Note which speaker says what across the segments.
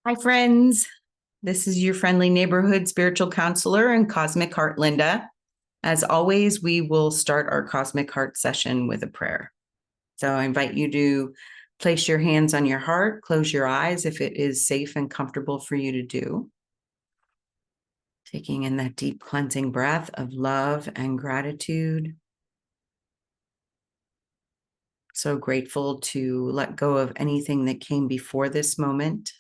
Speaker 1: Hi, friends. This is your friendly neighborhood spiritual counselor and Cosmic Heart, Linda. As always, we will start our Cosmic Heart session with a prayer. So I invite you to place your hands on your heart, close your eyes if it is safe and comfortable for you to do. Taking in that deep cleansing breath of love and gratitude. So grateful to let go of anything that came before this moment.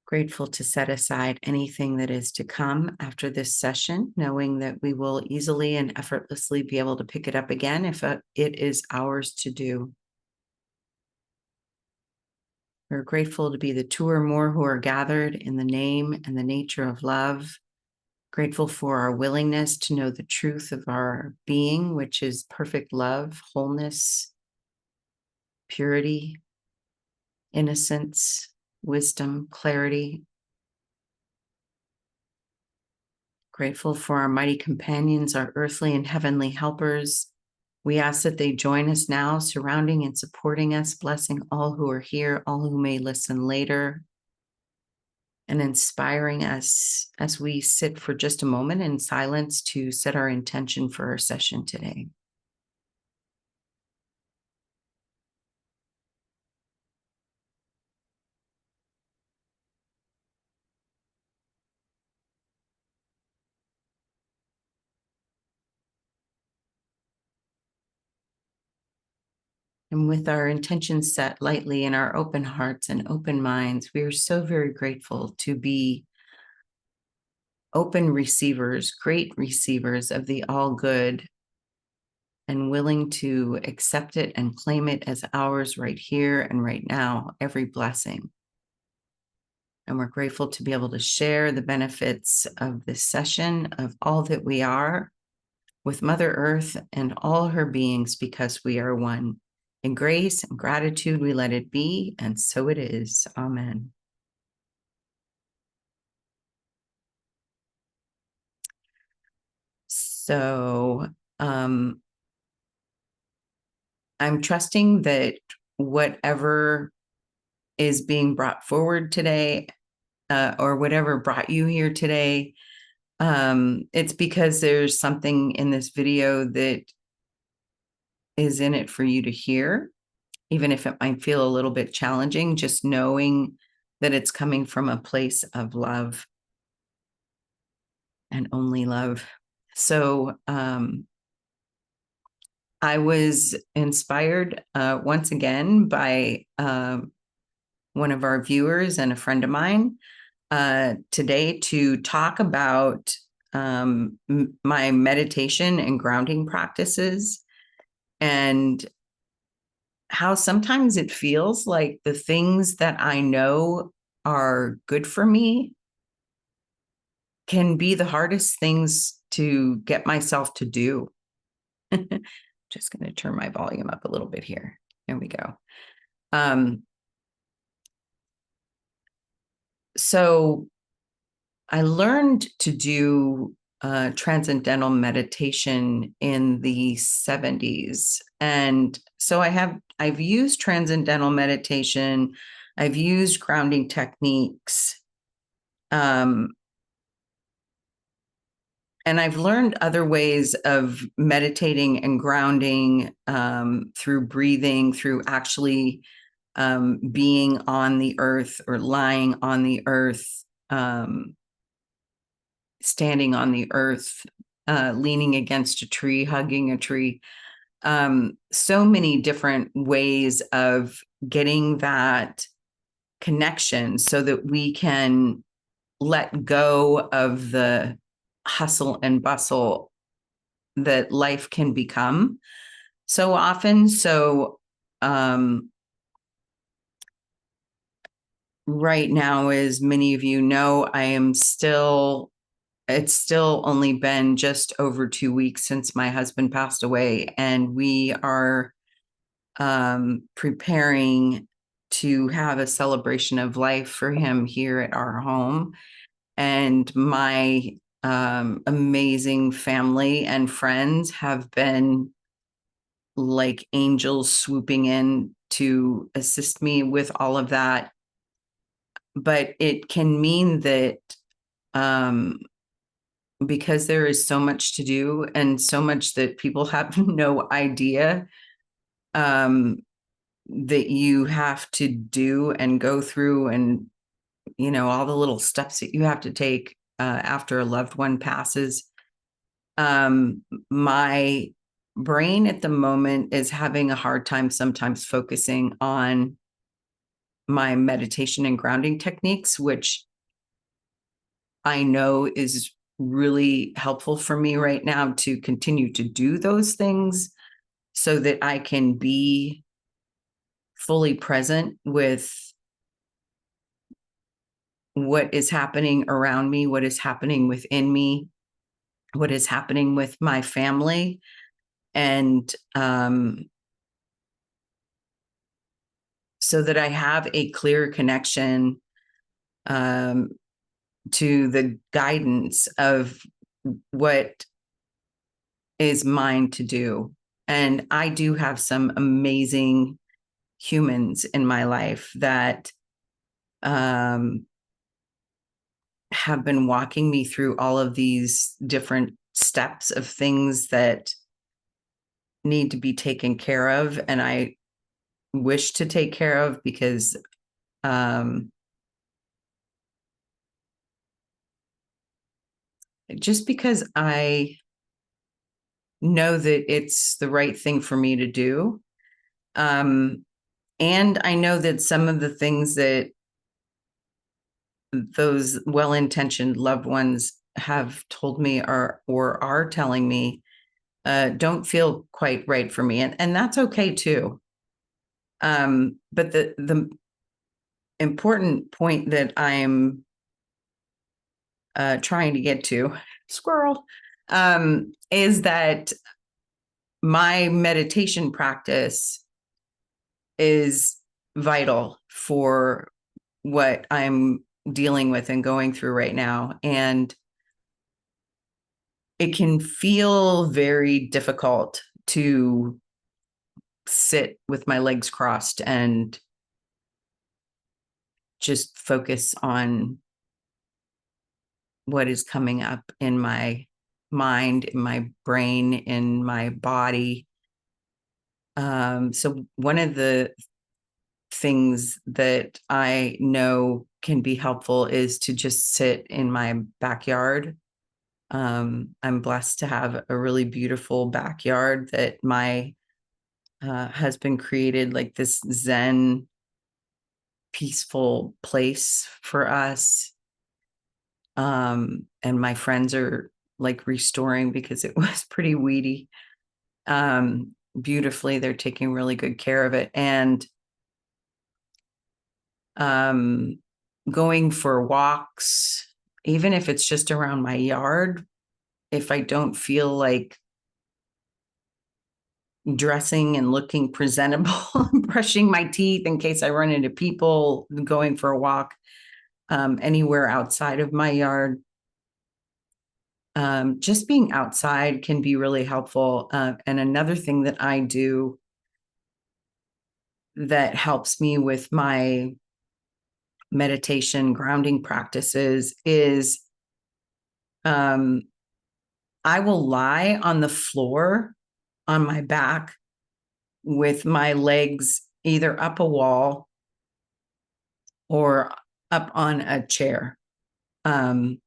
Speaker 1: Grateful to set aside anything that is to come after this session, knowing that we will easily and effortlessly be able to pick it up again if it is ours to do. We're grateful to be the two or more who are gathered in the name and the nature of love. Grateful for our willingness to know the truth of our being, which is perfect love, wholeness, purity, innocence, wisdom, clarity. Grateful for our mighty companions, our earthly and heavenly helpers. We ask that they join us now, surrounding and supporting us, blessing all who are here, all who may listen later, and inspiring us as we sit for just a moment in silence to set our intention for our session today. And with our intentions set lightly in our open hearts and open minds, we are so very grateful to be open receivers, great receivers of the all good, and willing to accept it and claim it as ours right here and right now, every blessing. And we're grateful to be able to share the benefits of this session of all that we are with Mother Earth and all her beings, because we are one. In grace and gratitude, we let it be, and so it is. Amen. So I'm trusting that whatever is being brought forward today, or whatever brought you here today, it's because there's something in this video that is in it for you to hear, even if it might feel a little bit challenging, just knowing that it's coming from a place of love and only love. So I was inspired once again by one of our viewers and a friend of mine today to talk about my meditation and grounding practices, and how sometimes it feels like the things that I know are good for me can be the hardest things to get myself to do. Just going to turn my volume up a little bit here. There we go. So I learned to do transcendental meditation in the 70s. And so I've used transcendental meditation. I've used grounding techniques. And I've learned other ways of meditating and grounding through breathing, through actually being on the earth or lying on the earth, standing on the earth, leaning against a tree, hugging a tree. So many different ways of getting that connection so that we can let go of the hustle and bustle that life can become so often. So right now, as many of you know, it's still only been just over 2 weeks since my husband passed away, and we are preparing to have a celebration of life for him here at our home. And my amazing family and friends have been like angels swooping in to assist me with all of that. but it can mean that because there is so much to do and so much that people have no idea that you have to do and go through, and all the little steps that you have to take after a loved one passes. My brain at the moment is having a hard time sometimes focusing on my meditation and grounding techniques, which I know is really helpful for me right now to continue to do those things so that I can be fully present with what is happening around me, what is happening within me, what is happening with my family. And so that I have a clear connection to the guidance of what is mine to do. And I do have some amazing humans in my life that have been walking me through all of these different steps of things that need to be taken care of, and I wish to take care of, because just because I know that it's the right thing for me to do. And I know that some of the things that those well-intentioned loved ones have told me or are telling me don't feel quite right for me. And that's okay too. But the important point that I'm trying to get to, squirrel, is that my meditation practice is vital for what I'm dealing with and going through right now. And it can feel very difficult to sit with my legs crossed and just focus on what is coming up in my mind, in my brain, in my body. So one of the things that I know can be helpful is to just sit in my backyard. I'm blessed to have a really beautiful backyard that my husband created, like this Zen, peaceful place for us. And my friends are like restoring, because it was pretty weedy. Beautifully, they're taking really good care of it. And going for walks, even if it's just around my yard, if I don't feel like dressing and looking presentable, brushing my teeth in case I run into people, going for a walk anywhere outside of my yard. Just being outside can be really helpful. And another thing that I do that helps me with my meditation grounding practices is I will lie on the floor on my back with my legs either up a wall or up on a chair. And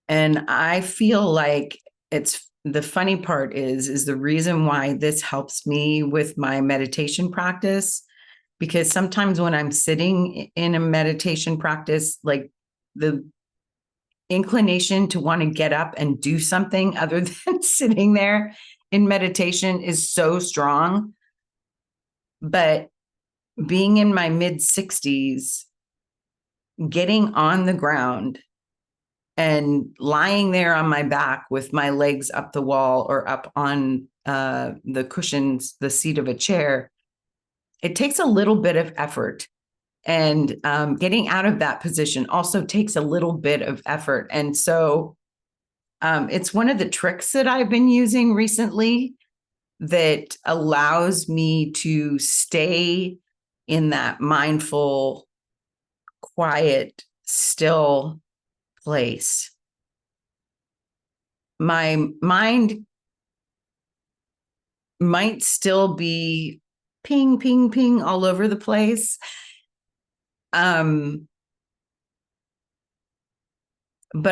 Speaker 1: I feel like it's the funny part is the reason why this helps me with my meditation practice, because sometimes when I'm sitting in a meditation practice, like the inclination to want to get up and do something other than sitting there in meditation is so strong. But being in my mid 60s, getting on the ground and lying there on my back with my legs up the wall or up on the cushions, the seat of a chair, it takes a little bit of effort. And getting out of that position also takes a little bit of effort. And so it's one of the tricks that I've been using recently that allows me to stay in that mindful, quiet, still place. My mind might still be ping, ping, ping all over the place. But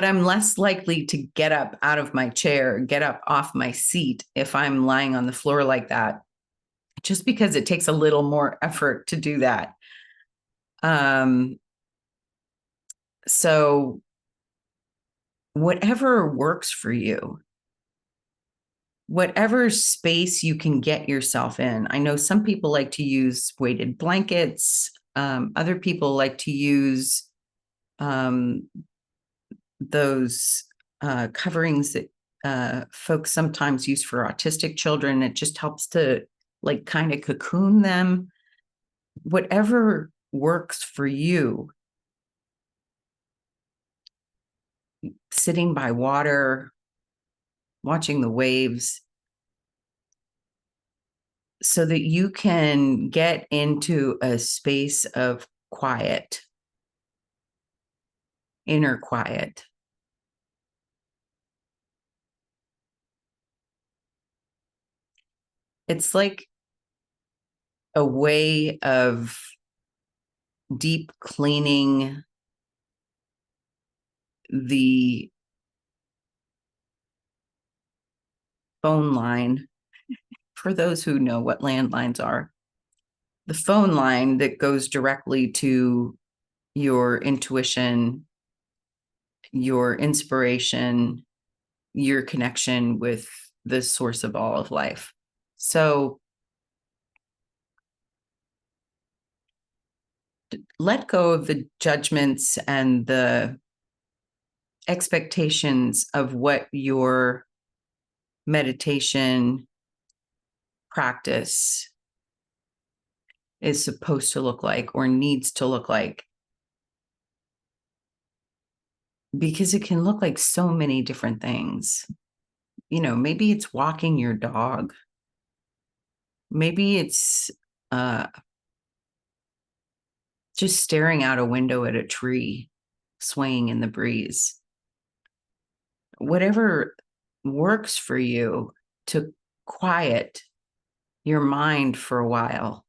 Speaker 1: I'm less likely to get up out of my chair, get up off my seat if I'm lying on the floor like that, just because it takes a little more effort to do that. So whatever works for you, whatever space you can get yourself in. I know some people like to use weighted blankets. Other people like to use those coverings that folks sometimes use for autistic children. It just helps to like kind of cocoon them. Whatever works for you. Sitting by water, watching the waves, so that you can get into a space of quiet, inner quiet. It's like a way of deep cleaning the phone line. For those who know what landlines are, the phone line that goes directly to your intuition, your inspiration, your connection with the source of all of life. So let go of the judgments and the expectations of what your meditation practice is supposed to look like or needs to look like. Because it can look like so many different things. You know, maybe it's walking your dog. Maybe it's just staring out a window at a tree, swaying in the breeze. Whatever works for you to quiet your mind for a while,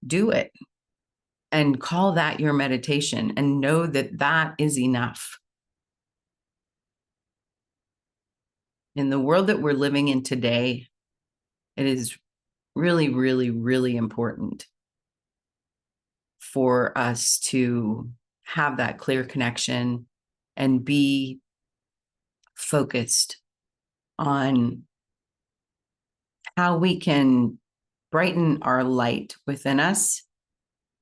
Speaker 1: do it and call that your meditation and know that that is enough. In the world that we're living in today, it is really, really, really important for us to have that clear connection and be focused on how we can brighten our light within us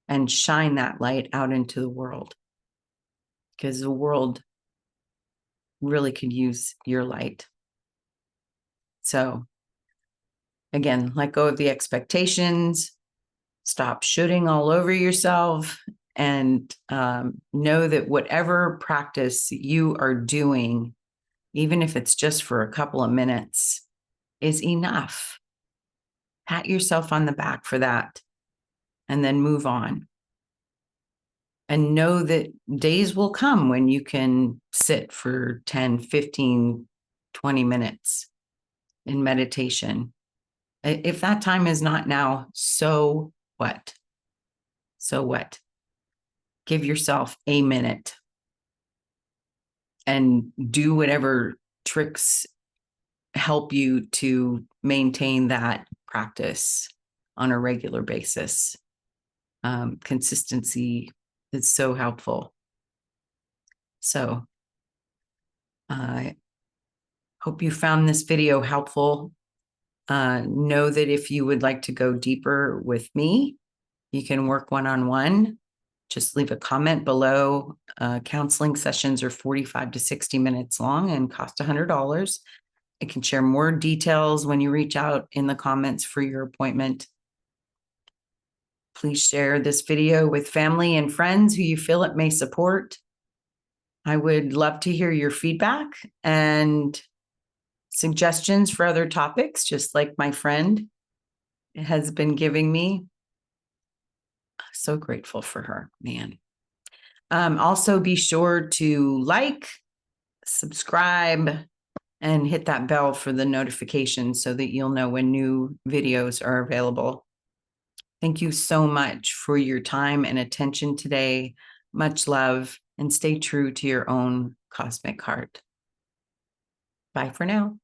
Speaker 1: and shine that light out into the world, because the world really could use your light. So again, let go of the expectations, stop shooting all over yourself, and know that whatever practice you are doing, even if it's just for a couple of minutes, is enough. Pat yourself on the back for that and then move on. And know that days will come when you can sit for 10, 15, 20 minutes in meditation. If that time is not now, so what? So what? Give yourself a minute and do whatever tricks help you to maintain that practice on a regular basis. Consistency is so helpful. So I hope you found this video helpful. Know that if you would like to go deeper with me, you can work one-on-one. Just leave a comment below. Counseling sessions are 45 to 60 minutes long and cost $100. I can share more details when you reach out in the comments for your appointment. Please share this video with family and friends who you feel it may support. I would love to hear your feedback and suggestions for other topics, just like my friend has been giving me. So grateful for her, man. Also, be sure to like, subscribe, and hit that bell for the notifications so that you'll know when new videos are available. Thank you so much for your time and attention today. Much love, and stay true to your own cosmic heart. Bye for now.